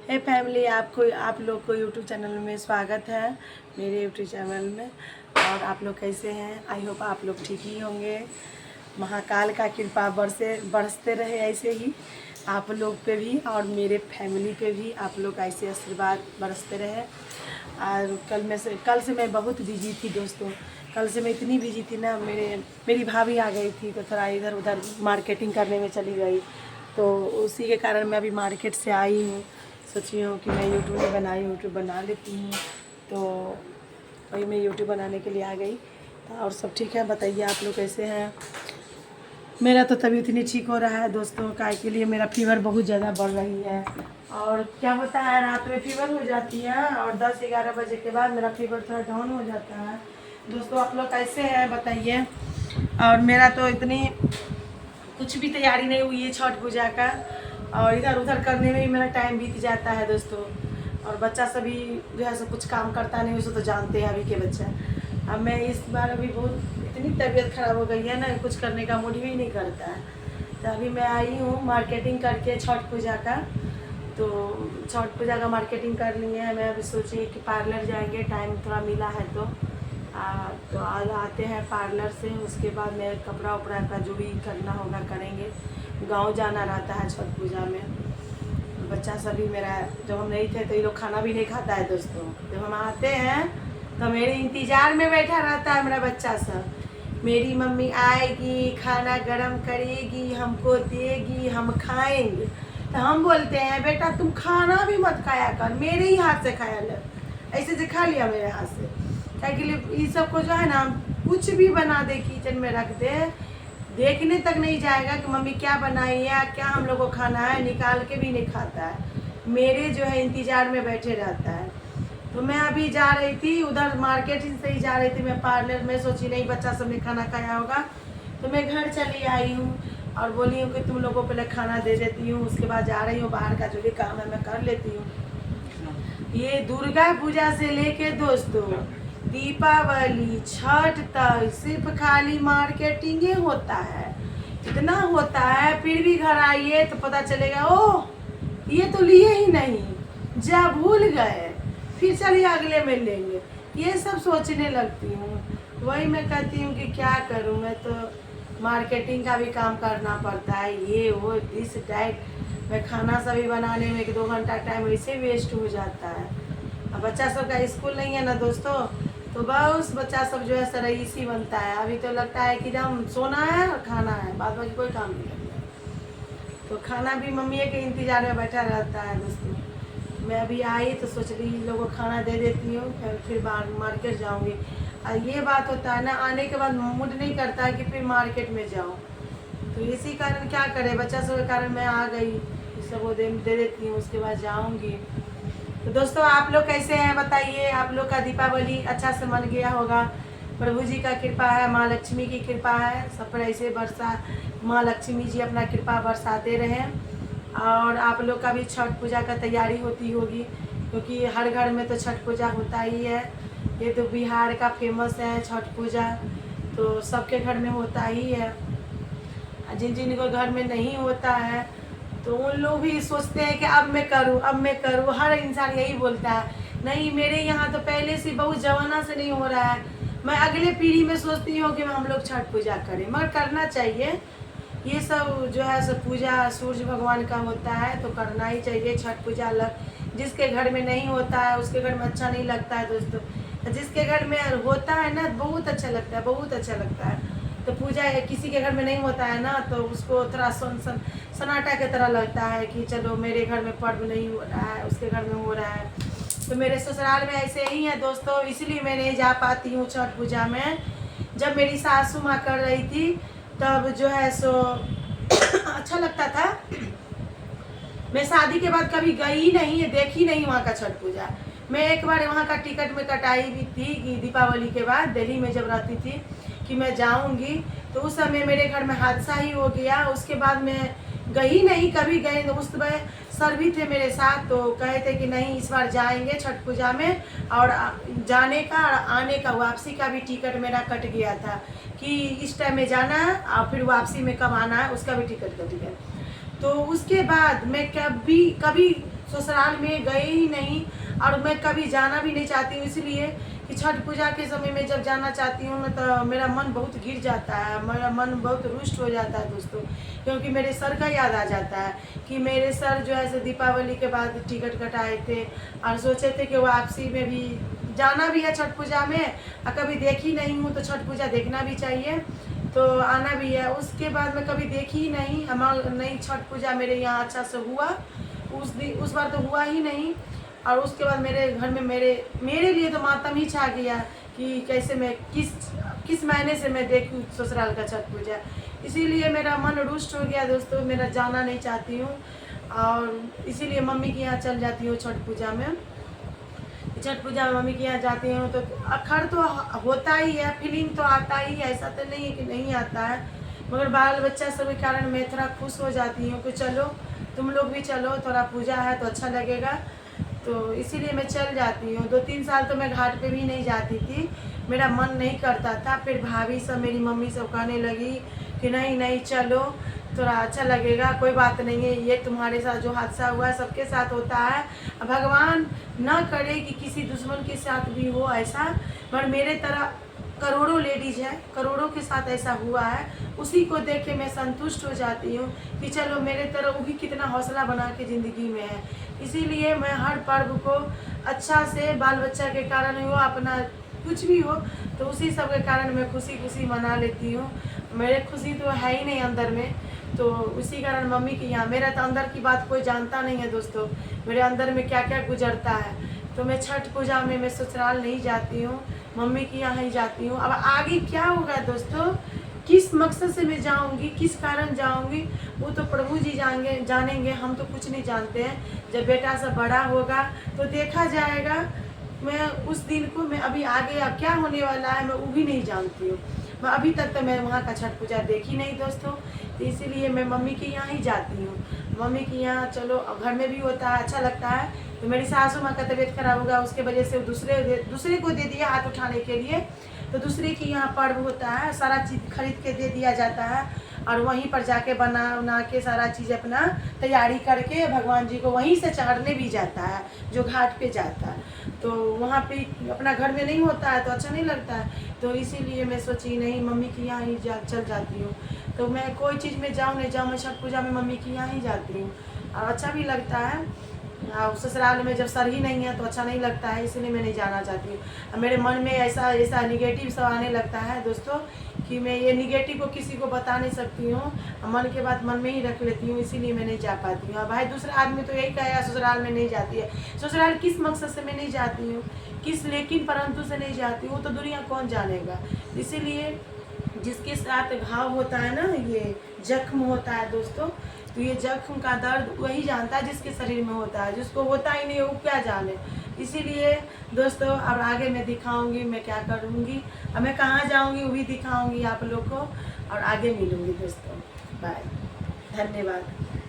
हे family, आप लोग को यूट्यूब चैनल में स्वागत है। मेरे यूट्यूब चैनल में। और आप लोग कैसे हैं? आई होप आप लोग ठीक ही होंगे। महाकाल का कृपा बरसते रहे ऐसे ही आप लोग पे भी और मेरे फैमिली पे भी आप लोग ऐसे आशीर्वाद बरसते रहे। और कल से मैं बहुत बिजी थी दोस्तों। कल से मैं इतनी बिजी थी ना, मेरी भाभी आ गई थी तो थोड़ा इधर उधर मार्केटिंग करने में चली गई। तो उसी के कारण मैं अभी मार्केट से आई हूँ। सोची हूँ कि मैं यूट्यूब में यूट्यूब बना लेती हूँ। तो वही मैं यूट्यूब बनाने के लिए आ गई। तो और सब ठीक है? बताइए आप लोग कैसे हैं? मेरा तो तबीयत नहीं ठीक हो रहा है दोस्तों। काय के लिए मेरा फीवर बहुत ज़्यादा बढ़ रही है। और क्या होता है, रात में फीवर हो जाती है और 10-11 बजे के बाद मेरा फीवर थोड़ा डाउन हो जाता है। दोस्तों आप लोग कैसे हैं बताइए। और मेरा तो इतनी कुछ भी तैयारी नहीं हुई है छठ पूजा का, और इधर उधर करने में ही मेरा टाइम बीत जाता है दोस्तों। और बच्चा सभी जो है सब कुछ काम करता नहीं, उसे तो जानते हैं अभी के बच्चा। अब मैं इस बार अभी बहुत इतनी तबीयत ख़राब हो गई है ना, कुछ करने का मूड भी नहीं करता है। तो अभी मैं आई हूँ मार्केटिंग करके छठ पूजा का। तो छठ पूजा का मार्केटिंग कर ली है। मैं अभी सोची कि पार्लर जाएंगे, टाइम थोड़ा मिला है तो आज आते हैं पार्लर से। उसके बाद मैं कपड़ा उपड़ा का जो भी करना होगा करेंगे। गांव जाना रहता है छठ पूजा में। बच्चा सभी मेरा, जब हम नहीं थे तो ये लोग खाना भी नहीं खाता है दोस्तों। जब हम आते हैं तो मेरे इंतज़ार में बैठा रहता है मेरा बच्चा सब। मेरी मम्मी आएगी, खाना गरम करेगी, हमको देगी, हम खाएंगे। तो हम बोलते हैं बेटा तुम खाना भी मत खाया कर, मेरे ही हाथ से खाया ले। ऐसे से खा लिया मेरे हाथ से। क्या के लिए ये सब को जो है ना, कुछ भी बना दे किचन में रख दे, देखने तक नहीं जाएगा कि मम्मी क्या बनाई है, क्या हम लोग को खाना है, निकाल के भी नहीं खाता है। मेरे जो है इंतज़ार में बैठे रहता है। तो मैं अभी जा रही थी उधर मार्केट से ही जा रही थी मैं पार्लर में। सोची नहीं बच्चा सब ने खाना खाया होगा, तो मैं घर चली आई हूँ और बोली हूँ कि तुम लोगों को पहले खाना दे देती हूँ, उसके बाद जा रही हूँ, बाहर का जो भी काम है मैं कर लेती हूँ। ये दुर्गा पूजा से लेके दोस्तों दीपावली छठ तक सिर्फ खाली मार्केटिंग ही होता है। इतना होता है, फिर भी घर आइए तो पता चलेगा ओह ये तो लिए ही नहीं, जा भूल गए, फिर चलिए अगले में लेंगे। ये सब सोचने लगती हूँ। वही मैं कहती हूँ कि क्या करूँ, मैं तो मार्केटिंग का भी काम करना पड़ता है, ये वो दिस डाइट। मैं खाना सभी बनाने में 1-2 घंटा टाइम वैसे वेस्ट हो जाता है। अब बच्चा सब का स्कूल नहीं है ना दोस्तों, तो बस बच्चा सब जो है रईसी बनता है। अभी तो लगता है कि एकदम सोना है और खाना है, बाद बाकी कोई काम नहीं करना। तो खाना भी मम्मी के इंतज़ार में बैठा रहता है दोस्तों। मैं अभी आई तो सोच रही लोगों को खाना दे देती हूँ, फिर मार्केट जाऊँगी। और ये बात होता है ना, आने के बाद मूड नहीं करता है कि फिर मार्केट में जाऊँ। तो इसी कारण क्या करें, बच्चा सब के कारण मैं आ गई, सब वो दे देती हूँ, उसके बाद जाऊँगी। तो दोस्तों आप लोग कैसे हैं बताइए। आप लोग का दीपावली अच्छा से मन गया होगा। प्रभु जी का कृपा है, माँ लक्ष्मी की कृपा है, सब पर ऐसे माँ लक्ष्मी जी अपना कृपा बरसाते रहें। और आप लोग का भी छठ पूजा का तैयारी होती होगी, क्योंकि हर घर में तो छठ पूजा होता ही है। ये तो बिहार का फेमस है छठ पूजा, तो सबके घर में होता ही है। जिन जिन को घर में नहीं होता है तो उन लोग भी सोचते हैं कि अब मैं करूं, अब मैं करूं। हर इंसान यही बोलता है, नहीं मेरे यहाँ तो पहले से बहुत जमाना से नहीं हो रहा है। मैं अगले पीढ़ी में सोचती हूँ कि हम लोग छठ पूजा करें, मगर करना चाहिए। ये सब जो है सब पूजा सूर्य भगवान का होता है तो करना ही चाहिए। छठ पूजा अलग, जिसके घर में नहीं होता है उसके घर में अच्छा नहीं लगता है दोस्तों। जिसके घर में होता है ना बहुत अच्छा लगता है, बहुत अच्छा लगता है। तो पूजा किसी के घर में नहीं होता है ना, तो उसको थोड़ा सन्नाटा की तरह लगता है कि चलो मेरे घर में पर्व नहीं हो रहा है, उसके घर में हो रहा है। तो मेरे ससुराल में ऐसे ही है दोस्तों, इसलिए मैं नहीं जा पाती हूँ छठ पूजा में। जब मेरी सासू माँ कर रही थी तब जो है सो अच्छा लगता था। मैं शादी के बाद कभी गई नहीं है, देखी नहीं वहाँ का छठ पूजा। मैं एक बार वहाँ का टिकट में कटाई भी थी कि दीपावली के बाद दिल्ली में जब रहती थी कि मैं जाऊँगी, तो उस समय मेरे घर में हादसा ही हो गया। उसके बाद मैं गई नहीं, कभी गए तो उस समय सर भी थे मेरे साथ, तो कहे थे कि नहीं इस बार जाएंगे छठ पूजा में। और जाने का और आने का वापसी का भी टिकट मेरा कट गया था कि इस टाइम में जाना है और फिर वापसी में कब आना है, उसका भी टिकट कट गया। तो उसके बाद मैं कभी कभी ससुराल में गए ही नहीं, और मैं कभी जाना भी नहीं चाहती हूँ, इसलिए कि छठ पूजा के समय में जब जाना चाहती हूँ ना तो मेरा मन बहुत गिर जाता है, मेरा मन बहुत रुष्ट हो जाता है दोस्तों, क्योंकि मेरे सर का याद आ जाता है कि मेरे सर जो है दीपावली के बाद टिकट कटाए थे और सोचे थे कि वापसी में भी जाना भी है छठ पूजा में, और कभी देखी नहीं हूँ तो छठ पूजा देखना भी चाहिए, तो आना भी है। उसके बाद मैं कभी देखी ही नहीं, हमारा नहीं छठ पूजा मेरे यहाँ अच्छा से हुआ, उस बार तो हुआ ही नहीं। और उसके बाद मेरे घर में मेरे लिए तो मातम ही छा गया कि कैसे मैं किस महीने से मैं देखूँ ससुराल का छठ पूजा, इसीलिए मेरा मन रुष्ट हो गया दोस्तों, मेरा जाना नहीं चाहती हूँ, और इसीलिए मम्मी के यहाँ चल जाती हूँ छठ पूजा में। छठ पूजा में मम्मी के यहाँ जाती हूँ तो अखर तो होता ही है, फीलिंग तो आता ही है, ऐसा तो नहीं है कि नहीं आता है, मगर बाल बच्चा सब के कारण मैं थोड़ा खुश हो जाती हूँ कि चलो तुम लोग भी चलो, थोड़ा पूजा है तो अच्छा लगेगा, तो इसीलिए मैं चल जाती हूँ। 2-3 साल तो मैं घाट पे भी नहीं जाती थी, मेरा मन नहीं करता था, फिर भाभी सब मेरी मम्मी सब कहने लगी कि नहीं नहीं चलो, थोड़ा अच्छा लगेगा, कोई बात नहीं है, ये तुम्हारे साथ जो हादसा हुआ है सबके साथ होता है, भगवान ना करे कि किसी दुश्मन के साथ भी हो ऐसा, पर मेरे तरह करोड़ों लेडीज हैं, करोड़ों के साथ ऐसा हुआ है, उसी को देख के मैं संतुष्ट हो जाती हूँ कि चलो मेरे तरह वो भी कितना हौसला बना के ज़िंदगी में है। इसीलिए मैं हर पर्व को अच्छा से बाल बच्चा के कारण हो, अपना कुछ भी हो तो उसी सब के कारण मैं खुशी खुशी मना लेती हूँ। मेरे खुशी तो है ही नहीं अंदर में, तो उसी कारण मम्मी के यहाँ, मेरा तो अंदर की बात कोई जानता नहीं है दोस्तों, मेरे अंदर में क्या क्या गुजरता है, तो मैं छठ पूजा में मैं ससुराल नहीं जाती हूँ, मम्मी के यहाँ ही जाती हूँ। अब आगे क्या होगा दोस्तों, किस मकसद से मैं जाऊँगी, किस कारण जाऊँगी, वो तो प्रभु जी जानेंगे, हम तो कुछ नहीं जानते हैं। जब बेटा सब बड़ा होगा तो देखा जाएगा, मैं उस दिन को, मैं अभी आगे अब क्या होने वाला है मैं वो भी नहीं जानती हूँ, मैं अभी तक तो मैं वहाँ का छठ पूजा देखी नहीं दोस्तों, तो इसीलिए मैं मम्मी के यहाँ ही जाती हूँ। मम्मी के यहाँ चलो घर में भी होता है, अच्छा लगता है, तो मेरी सासू माँ का तबीयत खराब होगा, उसके वजह से दूसरे को दे दिया हाथ उठाने के लिए, तो दूसरे के यहाँ पर्व होता है, सारा चीज़ खरीद के दे दिया जाता है, और वहीं पर जाके बना के सारा चीज़ अपना तैयारी करके भगवान जी को वहीं से चढ़ने भी जाता है, जो घाट पे जाता है, तो वहाँ पे अपना घर में नहीं होता है तो अच्छा नहीं लगता है, तो इसीलिए मैं सोची नहीं मम्मी के यहाँ ही चल जाती हूँ। तो मैं कोई चीज़ में जाऊँ नहीं जाऊँ, मैं छठ पूजा में मम्मी के यहाँ ही जाती हूँ, और अच्छा भी लगता है। और ससुराल में जब सर ही नहीं है तो अच्छा नहीं लगता है, इसलिए मैं नहीं जाना चाहती हूँ। मेरे मन में ऐसा निगेटिव सब आने लगता है दोस्तों कि मैं ये निगेटिव को किसी को बता नहीं सकती हूँ, मन के बात मन में ही रख लेती हूँ, इसीलिए मैं नहीं जा पाती हूँ। भाई दूसरा आदमी तो यही कहेगा ससुराल में नहीं जाती है, ससुराल किस मकसद से मैं नहीं जाती हूँ, किस लेकिन परंतु से नहीं जाती हूँ, तो दुनिया कौन जानेगा। इसीलिए जिसके साथ घाव होता है ना, ये जख्म होता है दोस्तों, तो ये जख्म का दर्द वही जानता है जिसके शरीर में होता है, जिसको होता ही नहीं वो क्या जाने। इसीलिए दोस्तों अब आगे मैं दिखाऊंगी मैं क्या करूंगी, अब मैं कहाँ जाऊंगी वो भी दिखाऊंगी आप लोग को, और आगे मिलूंगी दोस्तों। बाय, धन्यवाद।